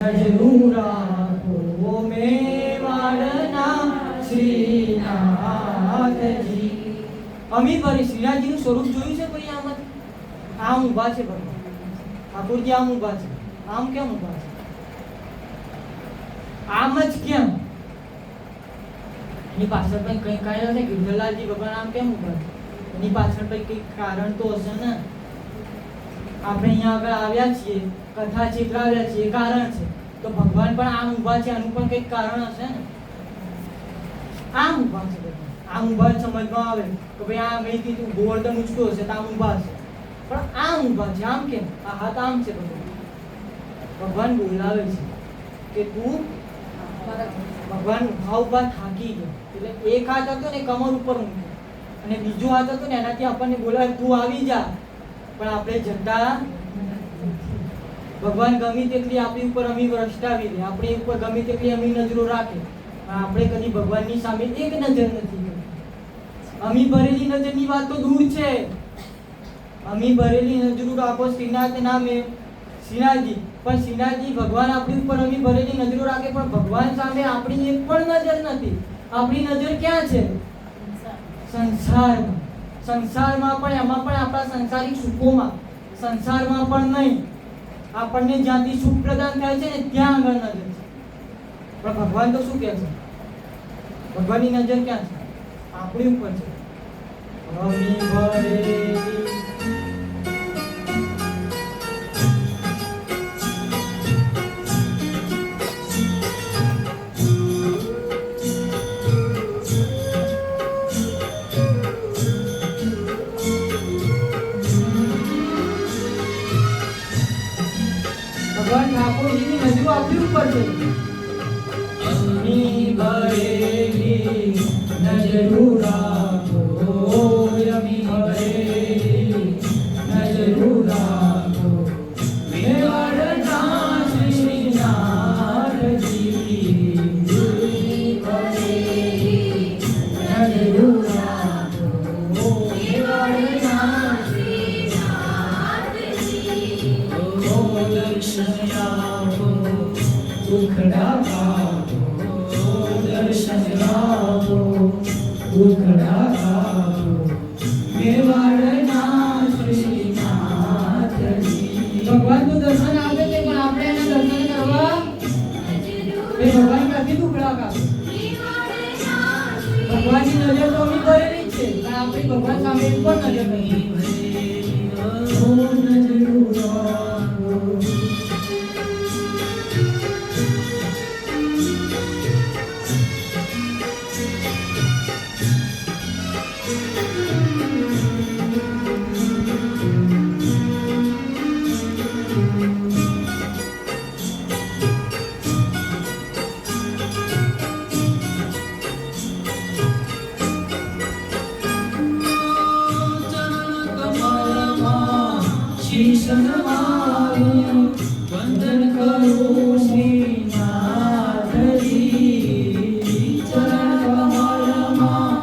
રાજનુરાઓ મેવાડના શ્રીનાથજી। અમી ભરી શ્રીનાથજીનું સ્વરૂપ જોયું છે ભાઈ? આમ ઊભા છે ભગવાન ઠાકોરજી, આમ ઊભા છે। આમ કેમ ઊભા છે? આમ જ કેમ? એની પાછળ પણ કઈ કારણ છે? ગિરધરલાલજી ભગવાન આમ કેમ ઊભા છે? એની પાછળ પણ કઈ કારણ તો હશે ને। આપણે અહીંયા આગળ આવ્યા છીએ, કથા ચિતરાવ્યા છીએ, કારણ છે। તો ભગવાન પણ આમ ઊભા છે, આનું પણ કંઈક કારણ હશે ને। આમ ઊભા છે ભગવાન, આમ ઊભા સમજમાં આવે કે ભાઈ આ અહીંથી ગોવર્ધન ઊંચકો હશે તો આમ ઊભા છે, પણ આમ ઊભા છે। આમ કેમ? આ હાથ આમ છે ભગવાન બોલાવે છે કે તું। ભગવાન ઊભા થાકી ગયા એટલે એક હાથ હતો ને કમર ઉપર મૂક્યો અને બીજો હાથ હતો ને એનાથી આપણને બોલાવે તું આવી જા, પણ આપણે જતા ભગવાન ગમે તેટલી આપણી ઉપર અમી પ્રગટાવી દે, આપણી ઉપર ગમે તેટલી અમી નજરો રાખે, પણ આપણે કદી ભગવાનની સામે એક નજર નથી કરી। અમી ભરેલી નજરની વાત તો દૂર છે, અમી ભરેલી નજરો રાખો શ્રીનાથ નામે શ્રીનાથજી, પણ શ્રીનાથજી ભગવાન આપણી ઉપર અમી ભરેલી નજરો રાખે, પણ ભગવાન સામે આપણી એક પણ નજર નથી। આપણી નજર ક્યાં છે? સંસારમાં। સંસારમાં પણ, એમાં પણ આપણા સંસારિક સુખોમાં, સંસારમાં પણ નહીં, આપણને જ્યાંથી સુખ પ્રદાન થાય છે ને ત્યાં આગળ નજર છે। પણ ભગવાન તો શું કહે છે? ભગવાનની નજર ક્યાં છે? આપણી ઉપર છે। અમી ભરેલી ભગવાન ઠાકોરજીની નજરો આપણી ઉપર છે। અમી ભરેલી નજરો રાખો, અમી ભરેલી નજરો રાખો, મેવાડના શ્રીનાથજી। અમી ભરેલી નજરો રાખો, મેવાડના દર્શન આપો, દુખડા આપો, દર્શન આપો, દુખડા આપો, મેવાડના શ્રીનાથજી। ભગવાન તો દર્શન આપે છે, પણ આપણે એના દર્શન કરવા એ ભગવાન ક્યાંથી દુખડા આપે? ભગવાનની નજર તો અમી ભરેલી જ છે, પણ આપણી ભગવાન સામે એક પણ નજર નથી। વંદન કરું શ્રીનાથજી, ચરણ કમળમાં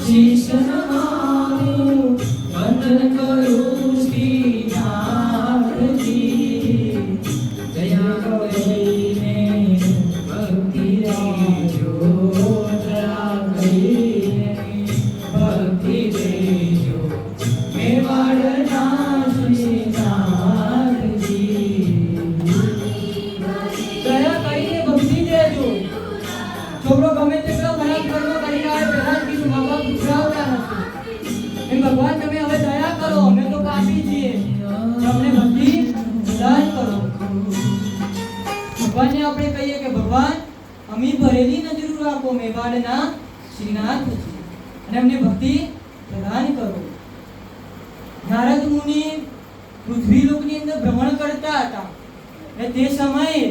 શીશ નમાવું, વંદન કરું શ્રીનાથજી। દયા કરીને ભક્તિ દેજો, દયા કરીને ભક્તિ દેજો, મેવાડના છોકરો ગમે તેટલો ખરાબ કર્મ કરીને આવે પહેલા જ કીધું મા બાપ ઉછરાવતા નથી, એમ ભગવાન તમે હવે દયા કરો, અમે તો પાપી છીએ, તમને ભક્તિ પ્રદાન કરો। ભગવાનને આપણે કહીએ કે ભગવાન અમી ભરેલી નજરો રાખો, મેવાડના શ્રીનાથજી, અને અમને ભક્તિ પ્રદાન કરો। નારદ મુનિ પૃથ્વી લોકની અંદર ભ્રમણ કરતા હતા અને તે સમયે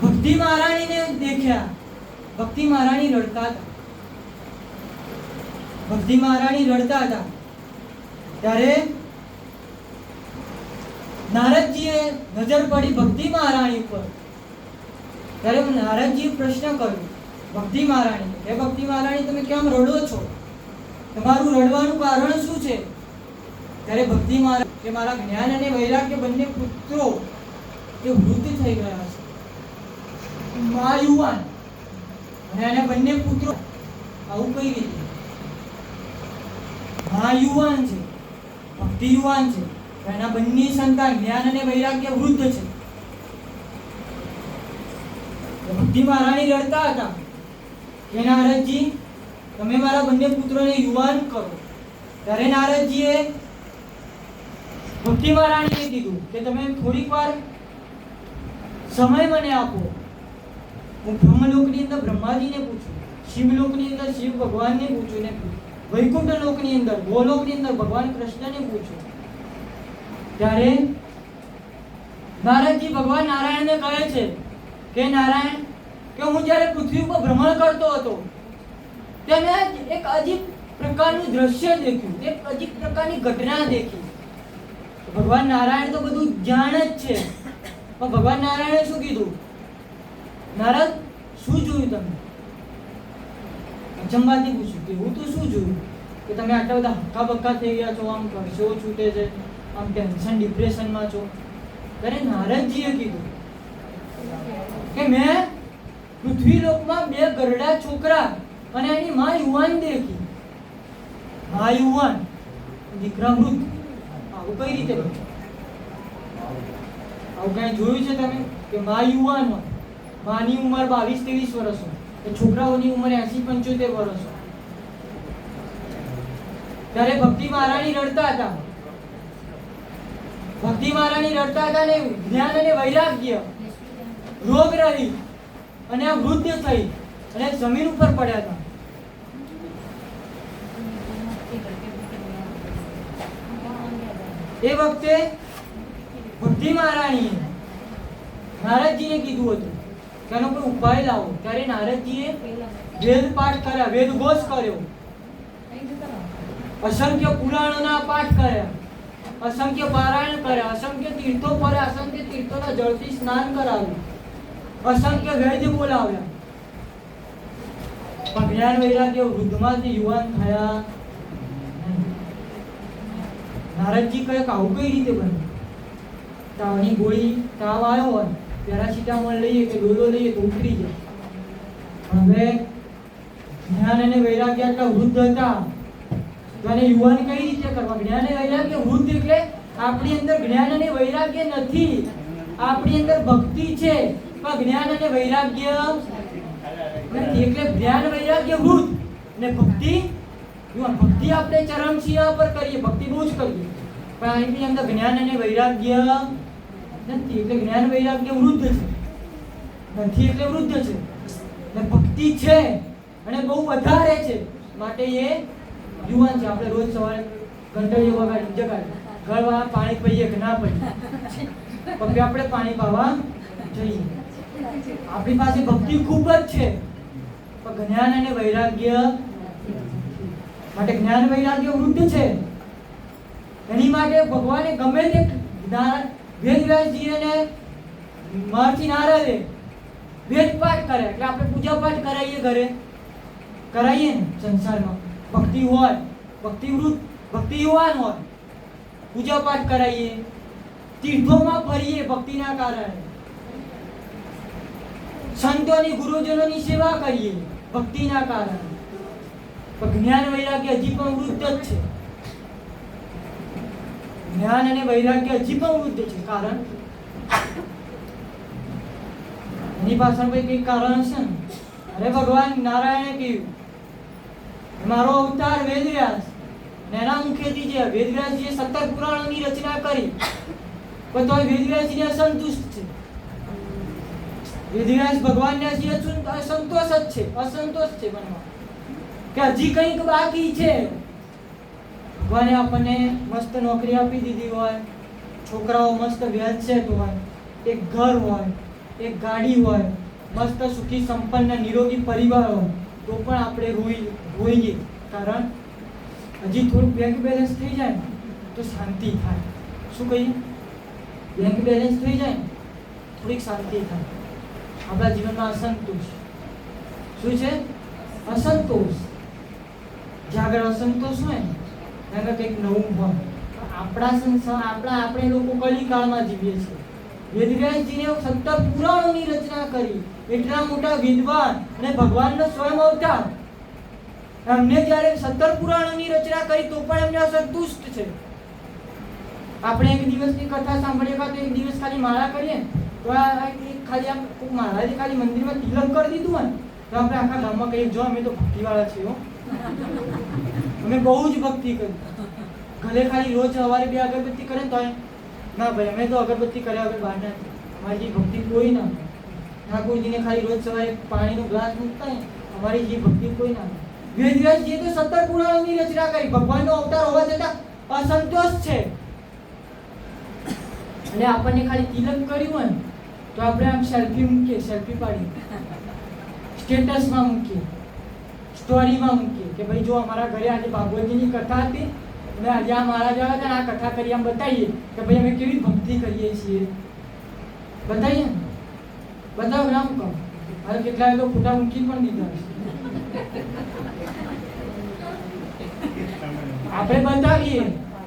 ભક્તિ મહારાણીને દેખ્યા। ભક્તિ મહારાણી રડતા હતા, ભક્તિ મહારાણી રડતા હતા, ત્યારે નારદજીએ નજર પડી ભક્તિ મહારાણી ઉપર, ત્યારે નારદજીએ પ્રશ્ન કર્યો ભક્તિ મહારાણી, હે ભક્તિ મહારાણી તમે કેમ રડો છો? તમારું રડવાનું કારણ શું છે? ત્યારે ભક્તિ મહારાજ કે મારા જ્ઞાન અને વૈરાગ્ય બંને પુત્રો એ વૃદ્ધ થઈ ગયા છે. મા યુવાન અને એને બંને પુત્રો. આવું કઈ રીતે? મા યુવાન છે, ભક્તિ યુવાન છે, એના બંને સંતાન જ્ઞાન અને વૈરાગ્ય વૃદ્ધ છે. ભક્તિ મહારાણી રડતા હતા કે નારદજી, તમે મારા બંને પુત્રોને યુવાન કરો. ત્યારે નારદજીએ ભક્તિ મહારાણીને કીધું કે તમે થોડીક વાર સમય મને આપો. હું બ્રહ્મલોકની અંદર બ્રહ્માજીને પૂછું, શિવલોકની અંદર શિવ ભગવાનને પૂછું, ને વૈકુંઠ લોકની અંદર ગોલોકની અંદર ભગવાન કૃષ્ણને પૂછું. ત્યારે નારદજી ભગવાન નારાયણને કહે છે કે નારાયણ, કે હું જ્યારે પૃથ્વી ઉપર ભ્રમણ કરતો હતો ત્યારે એક અજીબ પ્રકારનું દ્રશ્ય દેખ્યું, એક અજીબ પ્રકારની ઘટના દેખી. ભગવાન નારાયણ તો બધું જાણે જ છે, પણ ભગવાન નારાયણે શું કીધું? નારદ, શું જોયું તમે? અચંબાથી પૂછ્યું કે હું તો શું જોયું કે તમે આટલા બધા હક્કા બક્કા થઈ ગયા છો, આમ પરસેવો છૂટે છે, આમ ટેન્શન ડિપ્રેશનમાં છો. ત્યારે નારદજીએ કીધું કે મેં પૃથ્વી લોકમાં બે ગરડા છોકરા અને એની માં યુવાન દેખી. મા યુવાન, દીકરા વૃદ્ધ. આવું કઈ રીતે બને? આવું કઈ જોયું છે તમે કે મા યુવાન હોય, માની ઉંમર 22-23 વર્ષ હોય, છોકરાઓની ઉંમર 80-75 વર્ષ હોય? ત્યારે ભક્તિ મહારાણી રડતા હતા. ભક્તિ મહારાણી રડતા હતા ને જ્ઞાન અને વૈરાગ્ય રોગ રહી અને આ વૃદ્ધ થઈ અને જમીન ઉપર પડ્યા હતા. એ વખતે ભક્તિ મહારાણીએ નારદજીને કીધું હતું કે આનો કોઈ ઉપાય લાવો. ત્યારે નારદજીએ વેદ પાઠ કર્યા, વેદ ઘોષ કર્યો, અસંખ્ય પુરાણોના પાઠ કર્યા, અસંખ્ય પારાયણ કર્યા, અસંખ્ય તીર્થો ફર્યા, અસંખ્ય તીર્થોના જળથી સ્નાન કરાવ્યું, અસંખ્ય વૈદ્ય બોલાવ્યા. પણ જ્ઞાન વૈરાગ્ય વૃદ્ધમાંથી યુવાન થયા નહીં. નારદજી કહે કે આવું કઈ રીતે બને? તાવની ગોળી, તાવ આવ્યો હોય, પેરાસિટામોલ લઈએ કે ડોલો લઈએ તો ઉતરી જાય. હવે જ્ઞાન અને વૈરાગ્ય આટલા વૃદ્ધ હતા તો એને યુવાન કઈ રીતે કરવા? જ્ઞાન અને વૈરાગ્ય વૃદ્ધ એટલે આપણી અંદર જ્ઞાન અને વૈરાગ્ય નથી, આપણી અંદર ભક્તિ છે પણ જ્ઞાન અને વૈરાગ્ય નથી. એટલે જ્ઞાન વૈરાગ્ય વૃદ્ધ અને ભક્તિ યુવાન. ભક્તિ આપણે ચરમસીમા પર કરીએ, ભક્તિ બહુ જ કરીએ, પણ એની અંદર જ્ઞાન અને વૈરાગ્ય નથી. એટલે જ્ઞાન વૈરાગ્ય વૃદ્ધ છે, નથી એટલે વૃદ્ધ છે. ને ભક્તિ છે અને બહુ વધારે છે માટે એ યુવાન છે. આપણે રોજ સવારે ઘંટડીઓ વગાડી જગાડી ઘરવાળા પાણી પીએ કે ના પીએ, પછી આપણે પાણી પાવા જઈએ. આપણી પાસે ભક્તિ ખૂબ જ છે પણ જ્ઞાન અને વૈરાગ્ય માટે જ્ઞાન વૈરાગ્ય વૃદ્ધ છે. એની માટે ભગવાને ગમે તે વેદવ્યાસજી અને મહર્ષિ નારદે વેદ પાઠ કરે એટલે આપણે પૂજા પાઠ કરાવીએ, ઘરે કરાવીએ ને. સંસારમાં ભક્તિ હોય, ભક્તિ વૃદ્ધ, ભક્તિ યુવાન હોય, પૂજા પાઠ કરાવીએ, તીર્થોમાં ફરીએ ભક્તિના કારણે, સંતોની ગુરુજનોની સેવા કરીએ ભક્તિના કારણે. પણ જ્ઞાન વૈરાગ્ય હજી પણ વૃદ્ધ જ છે. જ્ઞાન અને વૈરાગ્ય હજી પણ વૃદ્ધ છે. કારણ એની પાછળ કઈ કારણ છે ને. અરે ભગવાન નારાયણે કહ્યું મારો અવતાર વેદવ્યાસ, એના મુખેથી જે વેદવ્યાસજીએ 17 પુરાણોની રચના કરી પણ તો વેદવ્યાસજીને અસંતુષ્ટ છે. વેદવ્યાસ ભગવાનને હજી અસંતોષ જ છે, અસંતોષ છે મનમાં કે હજી કંઈક બાકી છે. ભગવાને આપણને મસ્ત નોકરી આપી દીધી હોય, છોકરાઓ મસ્ત વેલ્સેટ હોય, એક ઘર હોય, એક ગાડી હોય, મસ્ત સુખી સંપન્ન નિરોગી પરિવાર હોય તો પણ આપણે રોઈએ. કારણ હજી થોડું બેંક બેલેન્સ થઈ જાય તો શાંતિ થાય. શું કહીએ? બેંક બેલેન્સ થઈ જાય થોડીક શાંતિ થાય. આપણા જીવનમાં અસંતોષ શું છે? અસંતોષ. જ્યાં આગળ અસંતોષ હોય ને ત્યાં આગળ કંઈક નવું હોય. આપણા સંસાર આપણે લોકો કળી કાળમાં જીવીએ છીએ. વેદવ્યાસજીને 17 પુરાણોની રચના કરી, એટલા મોટા વિદ્વાન અને ભગવાનનો સ્વયં અવતાર, એમને જ્યારે 17 પુરાણોની રચના કરી તો પણ એમને અસંતુષ્ટ છે. આપણે એક દિવસની કથા સાંભળીએ કાં તો એક દિવસ ખાલી માળા કરીએ તો ખાલી આમ મહારાજે ખાલી મંદિરમાં તિલક કરી દીધું હોય તો આપણે આખા ગામમાં કહીએ જો અમે તો ભક્તિવાળા છીએ હો, અમે બહુ જ ભક્તિ કરી. ઘરે ખાલી રોજ સવારે 2 અગરબત્તી કરે તો ના ભાઈ અમે તો અગરબત્તી કર્યા વગર બહાર ના, અમારી જે ભક્તિ કોઈ ના. ઠાકોરજીને ખાલી રોજ સવારે પાણીનો ગ્લાસ મૂકતા હોય, અમારી જે ભક્તિ કોઈ ના. વેદવ્યાસજીએ તો 17 પુરાણોની રચના કરી, ભગવાનનો અવતાર હોવા છતાં અસંતોષ છે. અને આપણને ખાલી તિલક કર્યું હોય તો આપણે આમ સેલ્ફી મૂકીએ, સેલ્ફી પાડીએ, સ્ટેટસમાં મૂકીએ, સ્ટોરીમાં મૂકીએ કે ભાઈ જો અમારા ઘરે આજે ભાગવતજીની કથા હતી અને આજે આ મહારાજ આવ્યા હતા, આ કથા કરી, આમ બતાવીએ કે ભાઈ અમે કેવી ભક્તિ કરીએ છીએ. બતાવીએ ને, બતાવો ના મૂકો. હવે કેટલાય તો ફોટા મૂકી પણ દીધા છે. આપણે બતાવીએ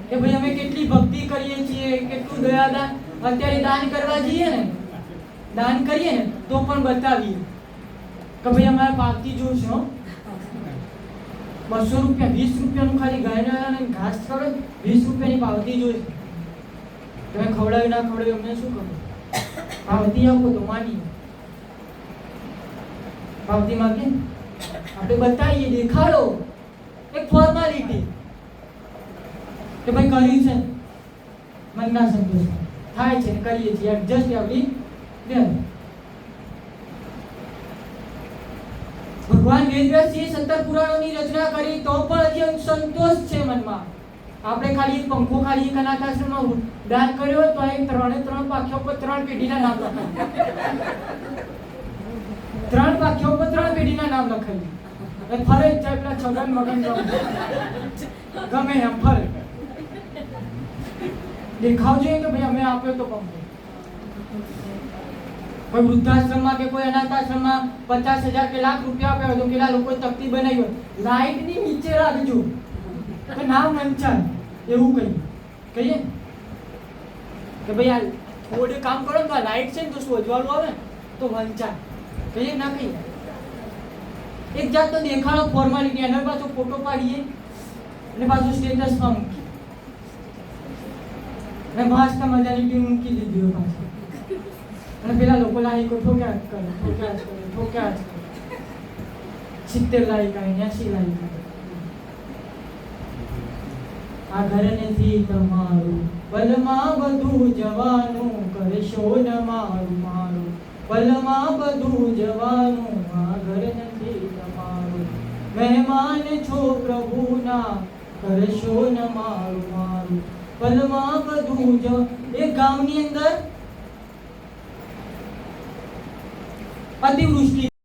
કે ભાઈ અમે કેટલી ભક્તિ કરીએ છીએ, કેટલું દયાદાન. અત્યારે દાન કરવા જઈએ ને, દાન કરીએ ને તો પણ બતાવીએ કે ભાઈ અમારા પાપથી જોશો 200 રૂપિયા 20 રૂપિયાનું ખાલી ગાયને ઘાસ ખવડે, 20 રૂપિયાની પાવતી જોઈશે. તમે ખવડાવી ના ખવડાવી અમને શું ખબર? પાવતી આપો તો માનીએ. પાવતી માંગીએ આપણે બતાવીએ, દેખાડો, એક ફોર્માલિટી કે ભાઈ કર્યું છે, મનના સંતોષ થાય છે, કરીએ છીએ, એડજસ્ટ આપણી બેન. ભગવાન વેદવ્યાસજીએ 17 પુરાણોની રચના કરી તો પણ હજી સંતોષ છે મનમાં. આપણે ખાલી એક પંખો ખાલી એક અનાથાશ્રમમાં દાન કર્યો હોય તો એક 3 પાખ્યો પર 3 પેઢીના નામ લખાય. 3 પાખ્યો પર 3 પેઢીના નામ લખાય. એ ફરે જ જાય, પેલા છગન મગન ગમે એમ ફરે. દેખાવ જોઈએ કે ભાઈ અમે આપ્યો તો પંખો. કોઈ વૃદ્ધાશ્રમમાં કે કોઈ અનાથાશ્રમમાં 50,000 કે લાખ રૂપિયા આપ્યા હોય તો પેલા લોકોએ તકતી બનાવી હોય, લાઈટની નીચે રાખજો કે નામ વંચાય, એવું કહીએ કે ભાઈ આ થોડે કામ કરો ને તો લાઈટ છે ને તો સોજવાળું આવે તો વંચાય, કહીએ ના કહીએ. એક જાતનો દેખાડો, ફોર્માલિટી. એના પાછો ફોટો પાડીએ અને પાછું સ્ટેટસમાં મૂકીએ અને મસ્ત મજાની ટીમ મૂકી દીધી હોય પાછી. અને પેલા લોકો લાઈકો ઠોક્યા જ કરે, 70 લાઈક આવે, 80 લાઈક આવે. આ ઘર નથી તમારું, પલમાં બધું જવાનું, કરશો ન મારું મારું, પલમાં બધું જવાનું, આ ઘર નથી તમારું, મહેમાન છો પ્રભુના, કરશો ન મારું મારું, પલમાં બધું જ. એક ગામની અંદર અતિવૃષ્ટિ